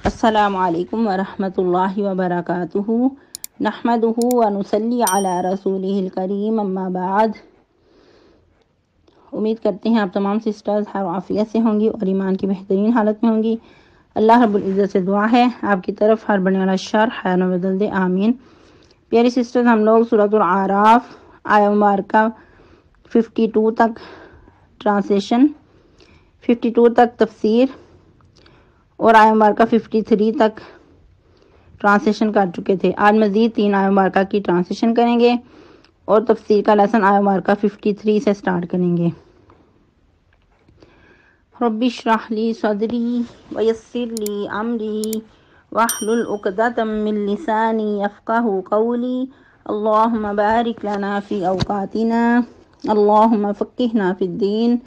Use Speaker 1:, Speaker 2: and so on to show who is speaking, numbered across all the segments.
Speaker 1: السلام علیکم ورحمۃ اللہ وبرکاتہ نحمدہ ونصلی علی رسولہ الکریم اما بعد۔ امید کرتے ہیں آپ تمام سسٹرز ہر عافیت سے ہوں گی اور ایمان کی بہترین حالت میں ہوں گی۔ اللہ رب العزت سے دعا ہے آپ کی طرف ہر بننے والا شر خیر و بدل دے، آمین۔ پیاری سسٹرز، ہم لوگ سورۃ الاعراف آیہ مبارکہ 52 تک ٹرانسلیشن، 52 تک تفسیر اور آیہ مبارکہ 53 تک ٹرانسلیشن کر چکے تھے۔ آج مزید 3 آیہ مبارکہ کی ٹرانسلیشن کریں گے اور تفسیر کا لیسن آیہ مبارکہ 53 سے سٹارٹ کریں گے۔ رب اشرح لی صدری ویسر لی امری واحلل عقدۃ من لسانی یفقہوا قولی۔ اللہم بارک لنا فی اوقاتنا، اللہم فقہنا فی الدین،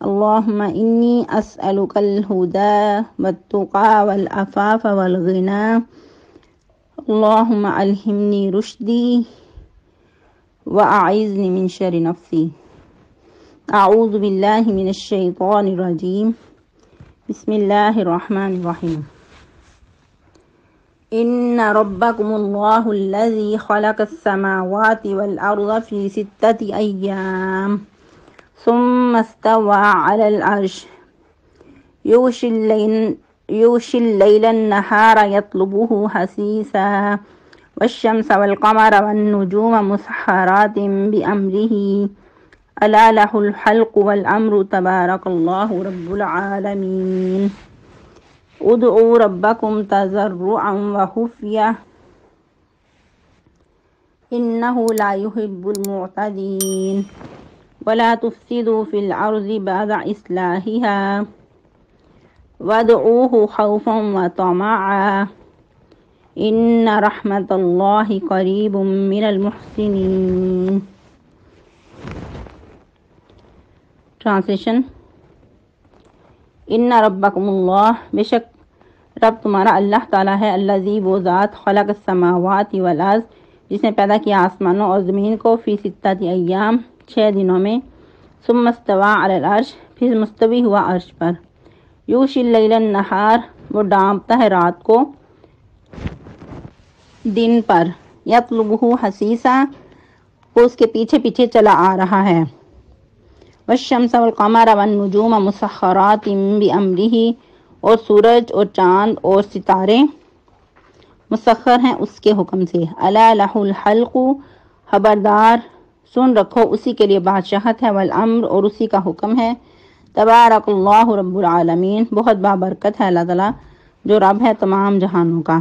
Speaker 1: اللہم انی اسألک الہدی والتقی والعفاف والغنی، اللہم الہمنی رشدی واعذنی من شر نفسی۔ اعوذ باللہ من الشیطان الرجیم، بسم اللہ الرحمن الرحیم۔ ان ربکم اللہ الذی خلق السماوات والارض فی 6 ایام ثم استوى على العرش يغشي الليل النهار يطلبه حثيثا والشمس والقمر والنجوم مسخرات بأمره ألا له الخلق والأمر تبارك الله رب العالمين ادعوا ربكم تضرعا وخفية إنه لا يحب المعتدين ولا تفسدوا في الأرض بعد إصلاحها وادعوه خوفا وطمعا إن رحمة الله قريب من المحسنين۔ ٹرانسلیشن۔ ان ربکم اللہ، بے شک رب تمہارا اللہ تعالیٰ ہے، الذی وہ ذات، خلق السماوات والارض جس نے پیدا کیا آسمانوں اور زمین کو، فی 6 ایام 6 دنوں میں، ثم استوى علی العرش پھر مستوی ہوا عرش پر، یغشی اللیل النہار وہ ڈانپتا ہے رات کو دن پر، یطلبہ حثیثا وہ اس کے پیچھے پیچھے چلا آ رہا ہے، والشمس والقمر والنجوم مسخرات بامرہ اور سورج اور چاند اور ستارے مسخر ہیں اس کے حکم سے، الا لہ الخلق خبردار سن رکھو اسی کے لیے بادشاہت ہے، والامر اور اسی کا حکم ہے، تبارک اللہ رب العالمین بہت بابرکت ہے اللہ تعالیٰ جو رب ہے تمام جہانوں کا۔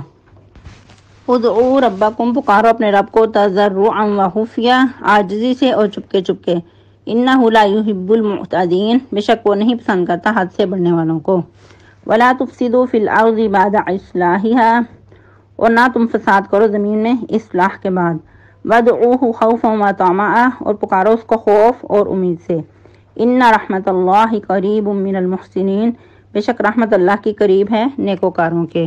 Speaker 1: ادعوا ربکم پکارو اپنے رب کو، تضرعا وخفیہ عاجزی سے اور چپکے چپکے، انہ لا یحب المعتدین بے شک وہ نہیں پسند کرتا حد سے بڑھنے والوں کو، ولا تفسدوا فی الارض بعد اصلاحها اور نہ تم فساد کرو زمین میں اصلاح کے بعد، وادعوہ خوفا وطمعا اور پکارو اس کو خوف اور امید سے، ان رحمت اللہ قریب من المحسنین بے شک رحمت اللہ کی قریب ہے نیکوکاروں کے۔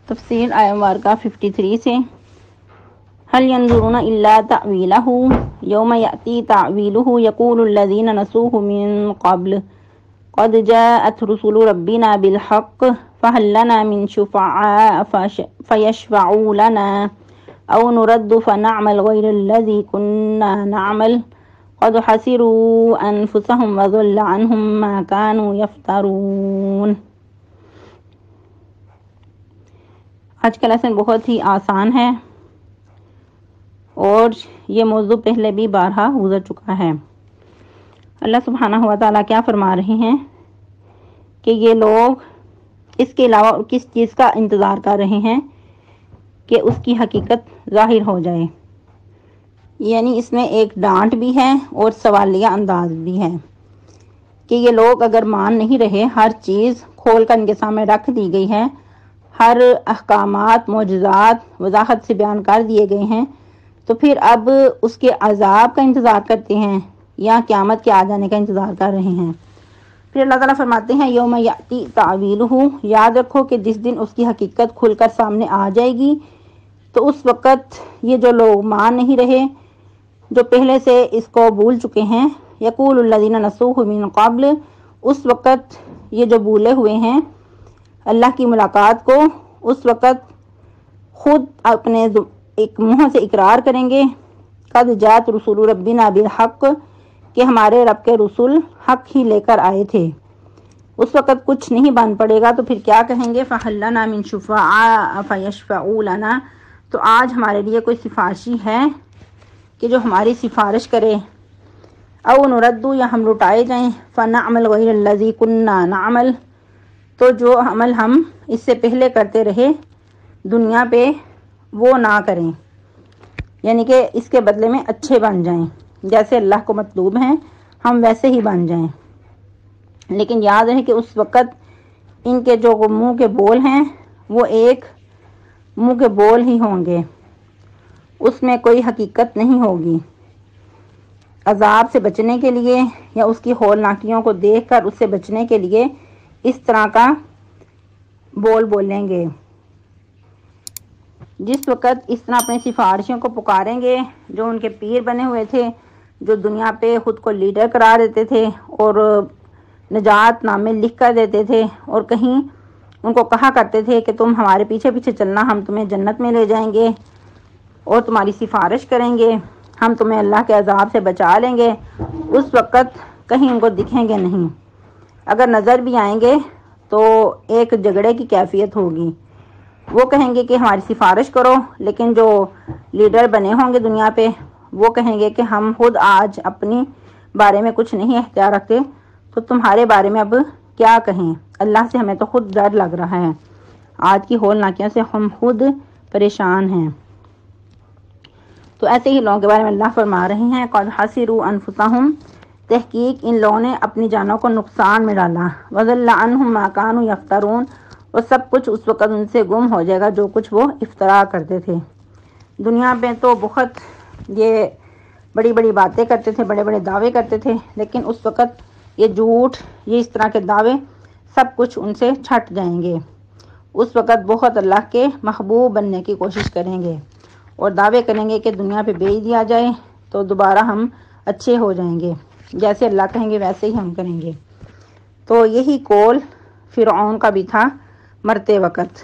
Speaker 1: تفسیر آیہ مبارکہ 53 سے، هل ينظرون الا تأویلہ یوم یأتی تأویلہ یقول الذین نسوہ من قبل قد جاءت رسل ربنا بالحق فهل لنا من شفعاء فيشفعوا لنا او نرد فنعمل غير الذي كنا نعمل قد خسروا انفسهم وضل عنهم ما كانوا يفترون۔ آج کا لیسن بہت ہی آسان ہے اور یہ موضوع پہلے بھی بارہا گزر چکا ہے۔ اللہ سبحانہ و تعالیٰ کیا فرما رہے ہیں کہ یہ لوگ اس کے علاوہ کس چیز کا انتظار کر رہے ہیں کہ اس کی حقیقت ظاہر ہو جائے، یعنی اس میں ایک ڈانٹ بھی ہے اور سوالیہ انداز بھی ہے کہ یہ لوگ اگر مان نہیں رہے، ہر چیز کھول کر ان کے سامنے رکھ دی گئی ہے، ہر احکامات معجزات وضاحت سے بیان کر دیے گئے ہیں، تو پھر اب اس کے عذاب کا انتظار کرتے ہیں یا قیامت کے آ جانے کا انتظار کر رہے ہیں۔ پھر اللہ تعالیٰ فرماتے ہیں یوم یأتی تعویلہ، یاد رکھو کہ جس دن اس کی حقیقت کھل کر سامنے آ جائے گی تو اس وقت یہ جو لوگ مان نہیں رہے، جو پہلے سے اس کو بھول چکے ہیں، یقول الذین نسوہ من قبل اس وقت یہ جو بھولے ہوئے ہیں اللہ کی ملاقات کو، اس وقت خود اپنے ایک منہ سے اقرار کریں گے قد جاءت رسول ربنا بالحق کہ ہمارے رب کے رسول حق ہی لے کر آئے تھے۔ اس وقت کچھ نہیں بن پڑے گا تو پھر کیا کہیں گے؟ فَهَلْ لَنَا مِن شُفَعَاءَ فَيَشْفَعُوا لَنَا، تو آج ہمارے لیے کوئی سفارشی ہے کہ جو ہماری سفارش کرے؟ او نردو، یا ہم لٹائے جائیں، فَنَعْمَلْ غَيْرَ الَّذِي كُنَّا نَعْمَلْ، تو جو عمل ہم اس سے پہلے کرتے رہے دنیا پہ وہ نہ کریں، یعنی کہ اس کے بدلے میں اچھے بن جائیں، جیسے اللہ کو مطلوب ہیں ہم ویسے ہی بن جائیں۔ لیکن یاد رہے کہ اس وقت ان کے جو منہ کے بول ہیں وہ ایک منہ کے بول ہی ہوں گے، اس میں کوئی حقیقت نہیں ہوگی۔ عذاب سے بچنے کے لیے یا اس کی ہولناکیوں کو دیکھ کر اس سے بچنے کے لیے اس طرح کا بول بولیں گے۔ جس وقت اس طرح اپنی سفارشیوں کو پکاریں گے، جو ان کے پیر بنے ہوئے تھے، جو دنیا پہ خود کو لیڈر قرار دیتے تھے اور نجات نامے لکھ کر دیتے تھے، اور کہیں ان کو کہا کرتے تھے کہ تم ہمارے پیچھے پیچھے چلنا، ہم تمہیں جنت میں لے جائیں گے اور تمہاری سفارش کریں گے، ہم تمہیں اللہ کے عذاب سے بچا لیں گے، اس وقت کہیں ان کو دکھیں گے نہیں۔ اگر نظر بھی آئیں گے تو ایک جھگڑے کی کیفیت ہوگی، وہ کہیں گے کہ ہماری سفارش کرو، لیکن جو لیڈر بنے ہوں گے دنیا پہ وہ کہیں گے کہ ہم خود آج اپنی بارے میں کچھ نہیں اختیار رکھتے تو تمہارے بارے میں اب کیا کہیں، اللہ سے ہمیں تو خود ڈر لگ رہا ہے، آج کی ہولناکیوں سے ہم خود پریشان ہیں۔ تو ایسے ہی لوگوں کے بارے میں اللہ فرما رہے ہیں قد خسروا انفسهم، تحقیق ان لوگوں نے اپنی جانوں کو نقصان میں ڈالا، وضل عنهم ما كانوا يفترون، اور سب کچھ اس وقت ان سے گم ہو جائے گا جو کچھ وہ افترا کرتے تھے۔ دنیا میں تو بہت یہ بڑی بڑی باتیں کرتے تھے، بڑے بڑے دعوے کرتے تھے، لیکن اس وقت یہ جھوٹ، یہ اس طرح کے دعوے سب کچھ ان سے چھٹ جائیں گے۔ اس وقت بہت اللہ کے محبوب بننے کی کوشش کریں گے اور دعوے کریں گے کہ دنیا پہ بھیج دیا جائے تو دوبارہ ہم اچھے ہو جائیں گے، جیسے اللہ کہیں گے ویسے ہی ہم کریں گے۔ تو یہی قول فرعون کا بھی تھا مرتے وقت۔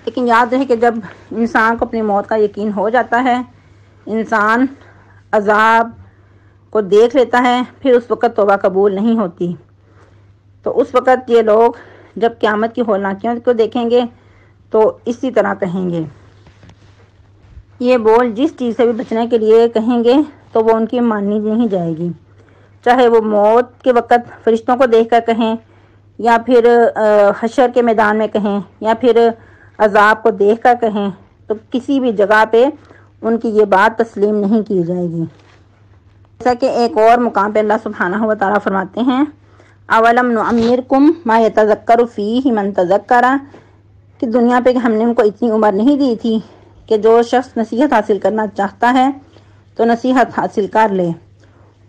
Speaker 1: لیکن یاد رہے کہ جب انسان کو اپنی موت کا یقین ہو جاتا ہے، انسان عذاب کو دیکھ لیتا ہے، پھر اس وقت توبہ قبول نہیں ہوتی۔ تو اس وقت یہ لوگ جب قیامت کی ہولناکیوں کو دیکھیں گے تو اسی طرح کہیں گے۔ یہ بول جس چیز سے بھی بچنے کے لیے کہیں گے تو وہ ان کی مانی نہیں جائے گی، چاہے وہ موت کے وقت فرشتوں کو دیکھ کر کہیں، یا پھر حشر کے میدان میں کہیں، یا پھر عذاب کو دیکھ کر کہیں، تو کسی بھی جگہ پہ ان کی یہ بات تسلیم نہیں کی جائے گی۔ جیسا کہ ایک اور مقام پہ اللہ سبحانہ و تعالیٰ فرماتے ہیں اولم نعمرکم ما یتذکر فیہ من تذکر، کہ دنیا پہ ہم نے ان کو اتنی عمر نہیں دی تھی کہ جو شخص نصیحت حاصل کرنا چاہتا ہے تو نصیحت حاصل کر لے،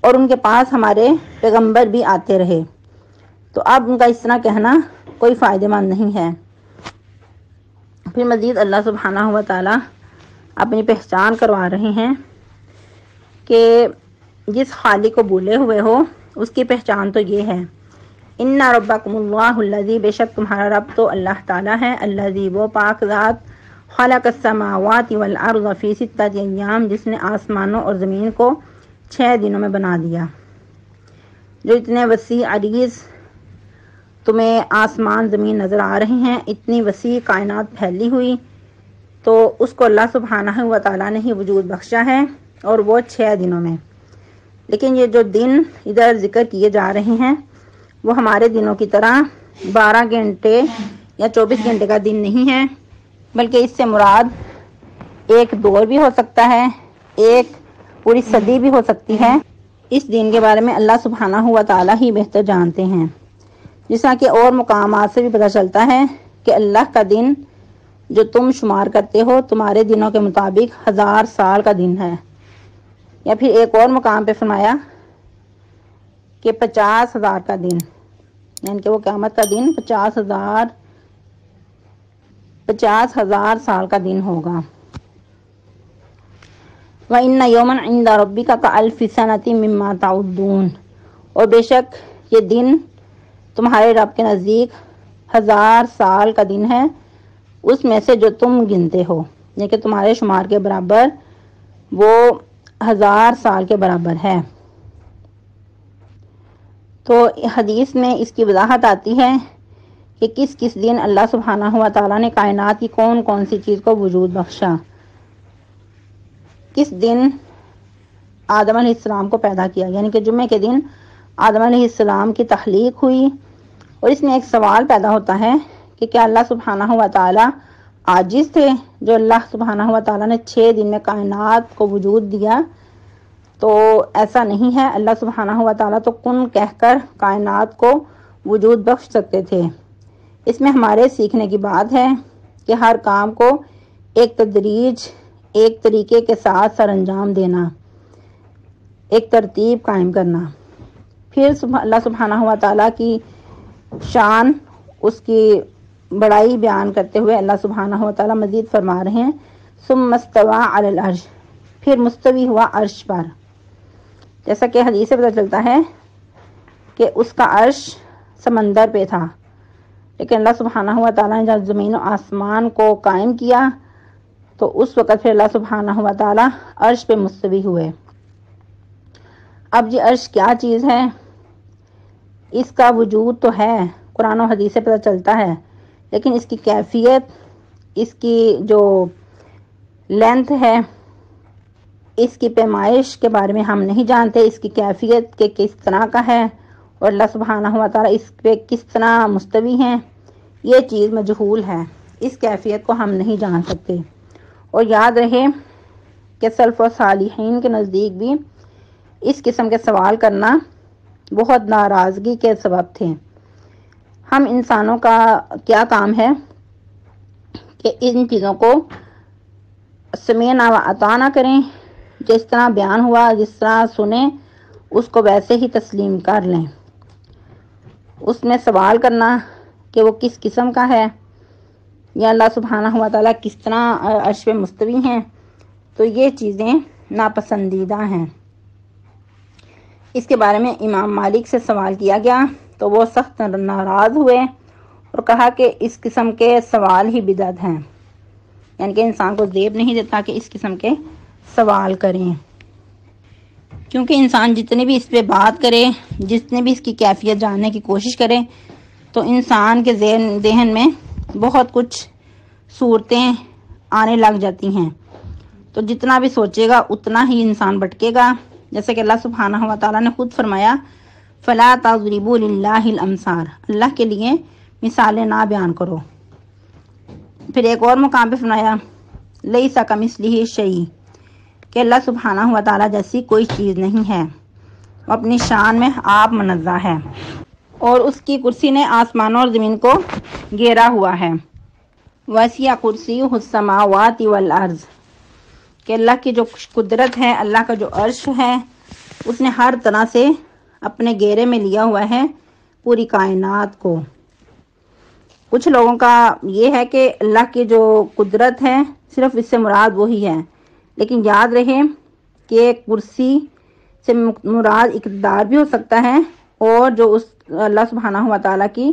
Speaker 1: اور ان کے پاس ہمارے پیغمبر بھی آتے رہے، تو اب ان کا اس طرح کہنا کوئی فائدہ مند نہیں ہے۔ پھر مزید اللہ سبحانہ و تعالیٰ اپنی پہچان کروا رہے ہیں کہ جس خالق کو بھولے ہوئے ہو اس کی پہچان تو یہ ہے، ان ربکم اللہ الذی، بے شک تمہارا رب تو اللہ تعالیٰ ہے، الذی وہ پاک ذات، خلق السماوات والارض فی ستۃ ایام، جس نے آسمانوں اور زمین کو 6 دنوں میں بنا دیا۔ جو اتنے وسیع عریض تمہیں آسمان زمین نظر آ رہے ہیں، اتنی وسیع کائنات پھیلی ہوئی، تو اس کو اللہ سبحانہ و تعالیٰ نے ہی وجود بخشا ہے، اور وہ 6 دنوں میں۔ لیکن یہ جو دن ادھر ذکر کیے جا رہے ہیں وہ ہمارے دنوں کی طرح 12 گھنٹے یا 24 گھنٹے کا دن نہیں ہے، بلکہ اس سے مراد ایک دور بھی ہو سکتا ہے، ایک پوری صدی بھی ہو سکتی ہے۔ اس دن کے بارے میں اللہ سبحانہ و تعالیٰ ہی بہتر جانتے ہیں، جیسا کہ اور مقامات سے بھی پتہ چلتا ہے کہ اللہ کا دن جو تم شمار کرتے ہو تمہارے دنوں کے مطابق 1000 سال کا دن ہے۔ یا پھر ایک اور مقام پہ فرمایا کہ 50,000 کا دن، یعنی کہ وہ قیامت کا دن 50,000 سال کا دن ہوگا۔ وَإِنَّ يَوْمًا عِندَ رَبِّكَ كَأَلْفِ سَنَةٍ مِّمَّا تَعُدُّونَ، اور بے شک یہ دن تمہارے رب کے نزدیک 1000 سال کا دن ہے اس میں سے جو تم گنتے ہو، یعنی کہ تمہارے شمار کے برابر وہ 1000 سال کے برابر ہے۔ تو حدیث میں اس کی وضاحت آتی ہے کہ کس کس دن اللہ سبحانہ و تعالیٰ نے کائنات کی کون کون سی چیز کو وجود بخشا، کس دن آدم علیہ السلام کو پیدا کیا، یعنی کہ جمعے کے دن آدم علیہ السلام کی تخلیق ہوئی۔ اور اس میں ایک سوال پیدا ہوتا ہے کہ کیا اللہ سبحانہ و تعالیٰ عاجز تھے جو اللہ سبحانہ و تعالیٰ نے 6 دن میں کائنات کو وجود دیا؟ تو ایسا نہیں ہے، اللہ سبحانہ و تعالیٰ تو کن کہہ کر کائنات کو وجود بخش سکتے تھے۔ اس میں ہمارے سیکھنے کی بات ہے کہ ہر کام کو ایک تدریج، ایک طریقے کے ساتھ سر انجام دینا، ایک ترتیب قائم کرنا۔ پھر اللہ سبحانہ و تعالیٰ کی شان، اس کی بڑائی بیان کرتے ہوئے اللہ سبحانہ و تعالیٰ مزید فرما رہے ہیں ثم استوى علی العرش، پھر مستوی ہوا عرش پر، جیسا کہ حدیث سے پتہ چلتا ہے کہ اس کا عرش سمندر پہ تھا، لیکن اللہ سبحانہ و تعالیٰ نے جب زمین و آسمان کو قائم کیا تو اس وقت پھر اللہ سبحانہ و تعالیٰ عرش پہ مستوی ہوئے۔ اب یہ عرش کیا چیز ہے؟ اس کا وجود تو ہے، قرآن و حدیث سے پتہ چلتا ہے، لیکن اس کی کیفیت، اس کی جو لینتھ ہے، اس کی پیمائش کے بارے میں ہم نہیں جانتے، اس کی کیفیت کہ کس طرح کا ہے اور اللہ سبحانہ و تعالیٰ اس پہ کس طرح مستوی ہیں، یہ چیز مجہول ہے، اس کیفیت کو ہم نہیں جان سکتے۔ اور یاد رہے کہ سلف و صالحین کے نزدیک بھی اس قسم کے سوال کرنا بہت ناراضگی کے سبب تھے۔ ہم انسانوں کا کیا کام ہے کہ ان چیزوں کو سمعنا و اطعنا کریں، جس طرح بیان ہوا، جس طرح سنیں اس کو ویسے ہی تسلیم کر لیں۔ اس میں سوال کرنا کہ وہ کس قسم کا ہے یا اللہ سبحانہ و تعالیٰ کس طرح عرش پہ مستوی ہیں، تو یہ چیزیں ناپسندیدہ ہیں۔ اس کے بارے میں امام مالک سے سوال کیا گیا تو وہ سخت ناراض ہوئے اور کہا کہ اس قسم کے سوال ہی بدعت ہیں، یعنی کہ انسان کو زیب نہیں دیتا کہ اس قسم کے سوال کریں، کیونکہ انسان جتنی بھی اس پہ بات کرے، جتنے بھی اس کی کیفیت جاننے کی کوشش کرے، تو انسان کے ذہن میں بہت کچھ صورتیں آنے لگ جاتی ہیں، تو جتنا بھی سوچے گا اتنا ہی انسان بھٹکے گا۔ جیسے کہ اللہ سبحانہ و تعالیٰ نے خود فرمایا فَلَا تَضْرِبُوا لِلَّهِ الْأَمْثَالَ، اللہ کے لیے مثالیں نہ بیان کرو۔ پھر ایک اور مقام پہ فرمایا لَيْسَ كَمِثْلِهِ شَيْءٌ، کہ اللہ سبحانہ و تعالیٰ جیسی کوئی چیز نہیں ہے، وہ اپنی شان میں آپ منزہ ہے، اور اس کی کرسی نے آسمانوں اور زمین کو گھیرا ہوا ہے۔ وَسِعَ كُرْسِيُّهُ السَّمَاوَاتِ وَالْأَرْضَ، کہ اللہ کی جو قدرت ہے، اللہ کا جو عرش ہے، اس نے ہر طرح سے اپنے گھیرے میں لیا ہوا ہے پوری کائنات کو۔ کچھ لوگوں کا یہ ہے کہ اللہ کی جو قدرت ہے صرف اس سے مراد وہی ہے، لیکن یاد رہے کہ کرسی سے مراد اقتدار بھی ہو سکتا ہے، اور جو اس اللہ سبحانہ و تعالیٰ کی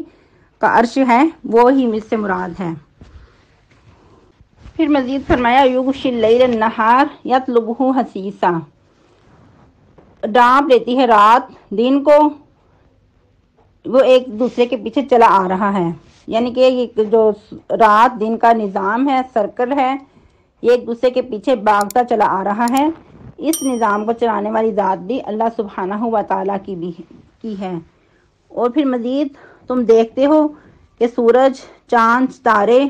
Speaker 1: کا عرش ہے وہی اس سے مراد ہے۔ پھر مزید فرمایا یغشی اللیل النہار یطلبہ حثیثا، ڈانپ لیتی ہے رات دن کو، وہ ایک دوسرے کے پیچھے چلا آ رہا ہے، یعنی کہ یہ جو رات دن کا نظام ہے، سرکل ہے، یہ ایک دوسرے کے پیچھے بھاگتا چلا آ رہا ہے۔ اس نظام کو چلانے والی ذات بھی اللہ سبحانہ و تعالیٰ کی ہے۔ اور پھر مزید تم دیکھتے ہو کہ سورج، چاند، ستارے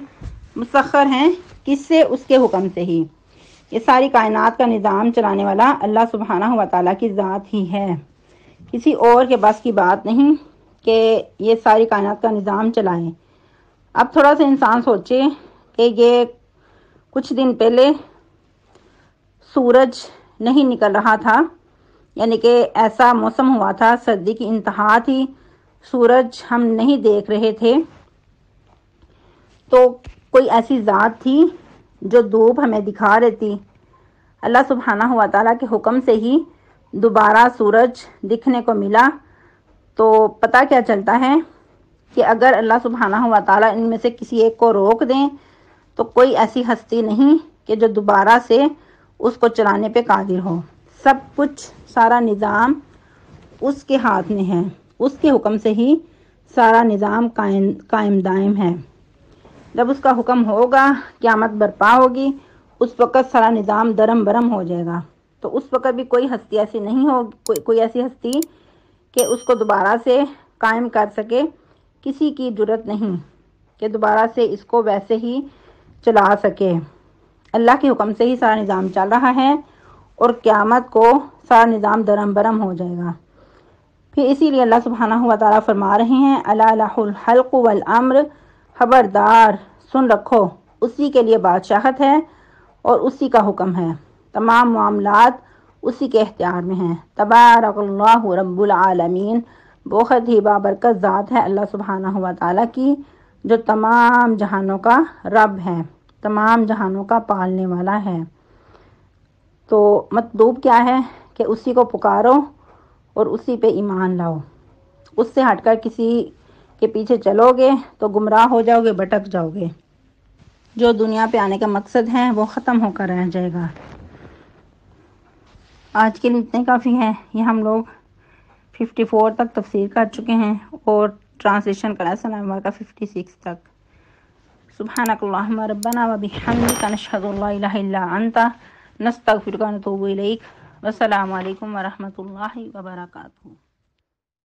Speaker 1: مسخر ہیں، کس سے؟ اس کے حکم سے ہی۔ یہ ساری کائنات کا نظام چلانے والا اللہ سبحانہ و تعالیٰ کی ذات ہی ہے، کسی اور کے بس کی بات نہیں کہ یہ ساری کائنات کا نظام چلائیں۔ اب تھوڑا سا انسان سوچے کہ یہ کچھ دن پہلے سورج نہیں نکل رہا تھا، یعنی کہ ایسا موسم ہوا تھا، سردی کی انتہا تھی، سورج ہم نہیں دیکھ رہے تھے، تو کوئی ایسی ذات تھی جو دھوپ ہمیں دکھا رہی تھی۔ اللہ سبحانہ و تعالیٰ کے حکم سے ہی دوبارہ سورج دکھنے کو ملا، تو پتہ کیا چلتا ہے کہ اگر اللہ سبحانہ و تعالیٰ ان میں سے کسی ایک کو روک دیں تو کوئی ایسی ہستی نہیں کہ جو دوبارہ سے اس کو چلانے پہ قادر ہو۔ سب کچھ، سارا نظام اس کے ہاتھ میں ہے، اس کے حکم سے ہی سارا نظام قائم دائم ہے۔ جب اس کا حکم ہوگا، قیامت برپا ہوگی، اس وقت سارا نظام درم برم ہو جائے گا۔ تو اس وقت بھی کوئی ہستی ایسی نہیں ہوگی، کوئی ایسی ہستی کہ اس کو دوبارہ سے قائم کر سکے۔ کسی کی جرت نہیں کہ دوبارہ سے اس کو ویسے ہی چلا سکے۔ اللہ کے حکم سے ہی سارا نظام چل رہا ہے اور قیامت کو سارا نظام درم برم ہو جائے گا۔ پھر اسی لیے اللہ سبحانہ و تعالیٰ فرما رہے ہیں الا لہ الخلق والامر، خبردار سن رکھو، اسی کے لیے بادشاہت ہے اور اسی کا حکم ہے، تمام معاملات اسی کے اختیار میں ہیں۔ تبارک اللہ رب العالمین، بہت ہی بابرکت ذات ہے اللہ سبحانہ و تعالیٰ کی، جو تمام جہانوں کا رب ہے، تمام جہانوں کا پالنے والا ہے۔ تو مطلوب کیا ہے کہ اسی کو پکارو اور اسی پہ ایمان لاؤ۔ اس سے ہٹ کر کسی کے پیچھے چلو گے تو گمراہ ہو جاؤ گے، بھٹک جاؤ گے۔ جو دنیا پہ آنے کا مقصد ہے وہ ختم ہو کر رہ جائے گا۔ آج کے لیے اتنے کافی ہے۔ یہ ہم لوگ 54 تک تفسیر کر چکے ہیں اور ٹرانسلیشن کا لیسن ہے ہمارا 56 تک۔ سبحانک اللہم ربنا و بحمدک نشہد ان لا الہ الا انت نستغفرک و نتوب الیک۔ والسلام علیکم ورحمۃ اللہ وبرکاتہ۔